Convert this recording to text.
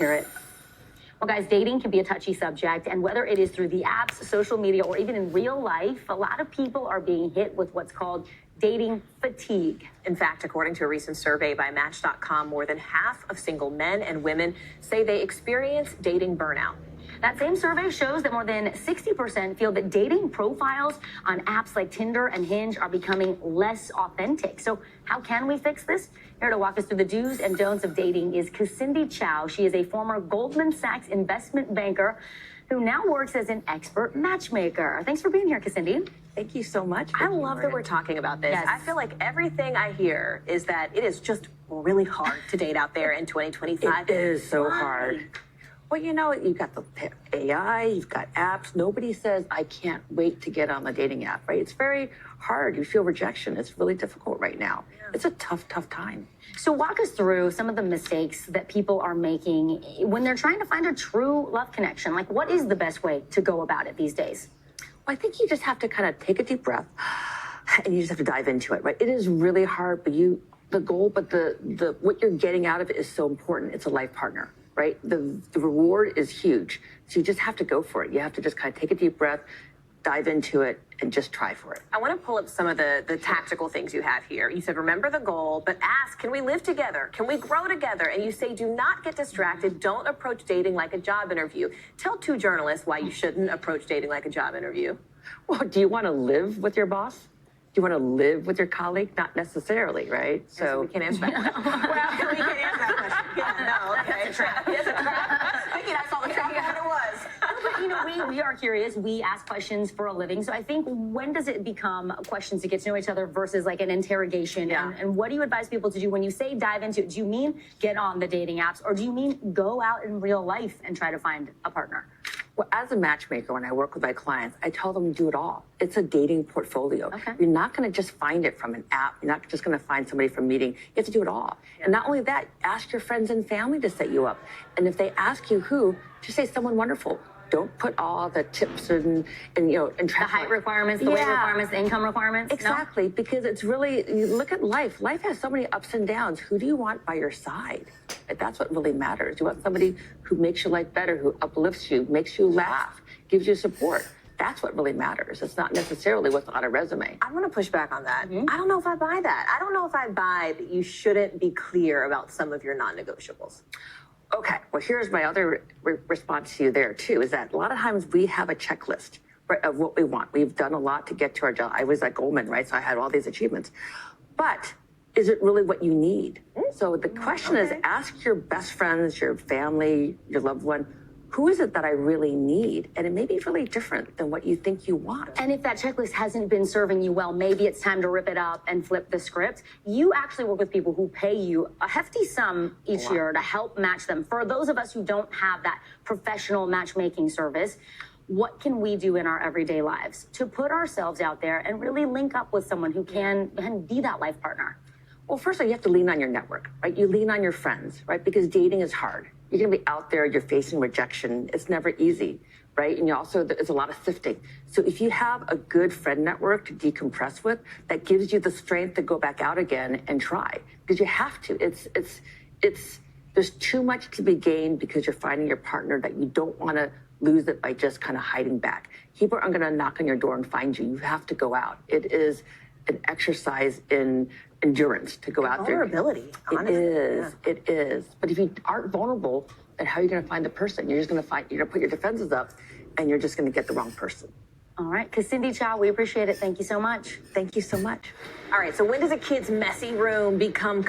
hear it. Well, guys, dating can be a touchy subject, and whether it is through the apps, social media, or even in real life, a lot of people are being hit with what's called dating fatigue. In fact, according to a recent survey by Match.com, more than half of single men and women say they experience dating burnout. That same survey shows that more than 60% feel that dating profiles on apps like Tinder and Hinge are becoming less authentic. So how can we fix this? Here to walk us through the do's and don'ts of dating is Cassindy Chao. She is a former Goldman Sachs investment banker who now works as an expert matchmaker. Thanks for being here, Cassindy. Thank you so much. I love that we're talking about this. Yes. I feel like everything I hear is that it is just really hard to date out there in 2025. It is so hard. Well, you know, you've got the AI, you've got apps. Nobody says, I can't wait to get on the dating app, right? It's very hard. You feel rejection. It's really difficult right now. Yeah. It's a tough time. So walk us through some of the mistakes that people are making when they're trying to find a true love connection. Like, what is the best way to go about it these days? Well, I think you just have to kind of take a deep breath and you just have to dive into it, right? It is really hard, but the what you're getting out of it is so important. It's a life partner. Right? The reward is huge. So you just have to go for it. You have to just kind of take a deep breath, dive into it, and just try for it. I want to pull up some of the tactical things you have here. You said, remember the goal, but ask, can we live together? Can we grow together? And you say, do not get distracted. Don't approach dating like a job interview. Tell two journalists why you shouldn't approach dating like a job interview. Well, do you want to live with your boss? Do you want to live with your colleague? Not necessarily, right? So we can't answer that question. Well, we can't answer that question. Yeah, no, okay. That's a trap. It's a trap. Thinking I saw the trap when it was. But, you know, we are curious. We ask questions for a living. So I think, when does it become questions to get to know each other versus like an interrogation? Yeah. And what do you advise people to do when you say dive into it? Do you mean get on the dating apps, or do you mean go out in real life and try to find a partner? Well, as a matchmaker, when I work with my clients, I tell them to do it all. It's a dating portfolio. Okay. You're not going to just find it from an app. You're not just going to find somebody from meeting. You have to do it all. Yeah. And not only that, ask your friends and family to set you up. And if they ask you who, just say someone wonderful. Don't put all the tips and the height requirements, the weight requirements, the income requirements. Exactly, no? Because it's really, you look at life. Life has so many ups and downs. Who do you want by your side? That's what really matters. You want somebody who makes your life better, who uplifts you, makes you laugh, gives you support. That's what really matters. It's not necessarily what's on a resume. I want to push back on that. I don't know if I buy that. I don't know if I buy that you shouldn't be clear about some of your non-negotiables. Okay, well, here's my other response to you there, too, is that a lot of times we have a checklist, right, of what we want. We've done a lot to get to our job. I was at Goldman, right, so I had all these achievements. But is it really what you need? So the question is, ask your best friends, your family, your loved one, who is it that I really need? And it may be really different than what you think you want. And if that checklist hasn't been serving you well, maybe it's time to rip it up and flip the script. You actually work with people who pay you a hefty sum each year to help match them. For those of us who don't have that professional matchmaking service, what can we do in our everyday lives to put ourselves out there and really link up with someone who can be that life partner? Well, first of all, you have to lean on your network, right? You lean on your friends, right? Because dating is hard. You're going to be out there, you're facing rejection. It's never easy, right? And you also, there's a lot of sifting. So if you have a good friend network to decompress with, that gives you the strength to go back out again and try. Because you have to. There's too much to be gained because you're finding your partner that you don't want to lose it by just kind of hiding back. People aren't going to knock on your door and find you. You have to go out. It is an exercise in endurance to go out there. Vulnerability, honestly. It is. But if you aren't vulnerable, then how are you going to find the person? You're going to put your defenses up, and you're just going to get the wrong person. All right, Cassindy Chao, we appreciate it. Thank you so much. Thank you so much. All right, so when does a kid's messy room become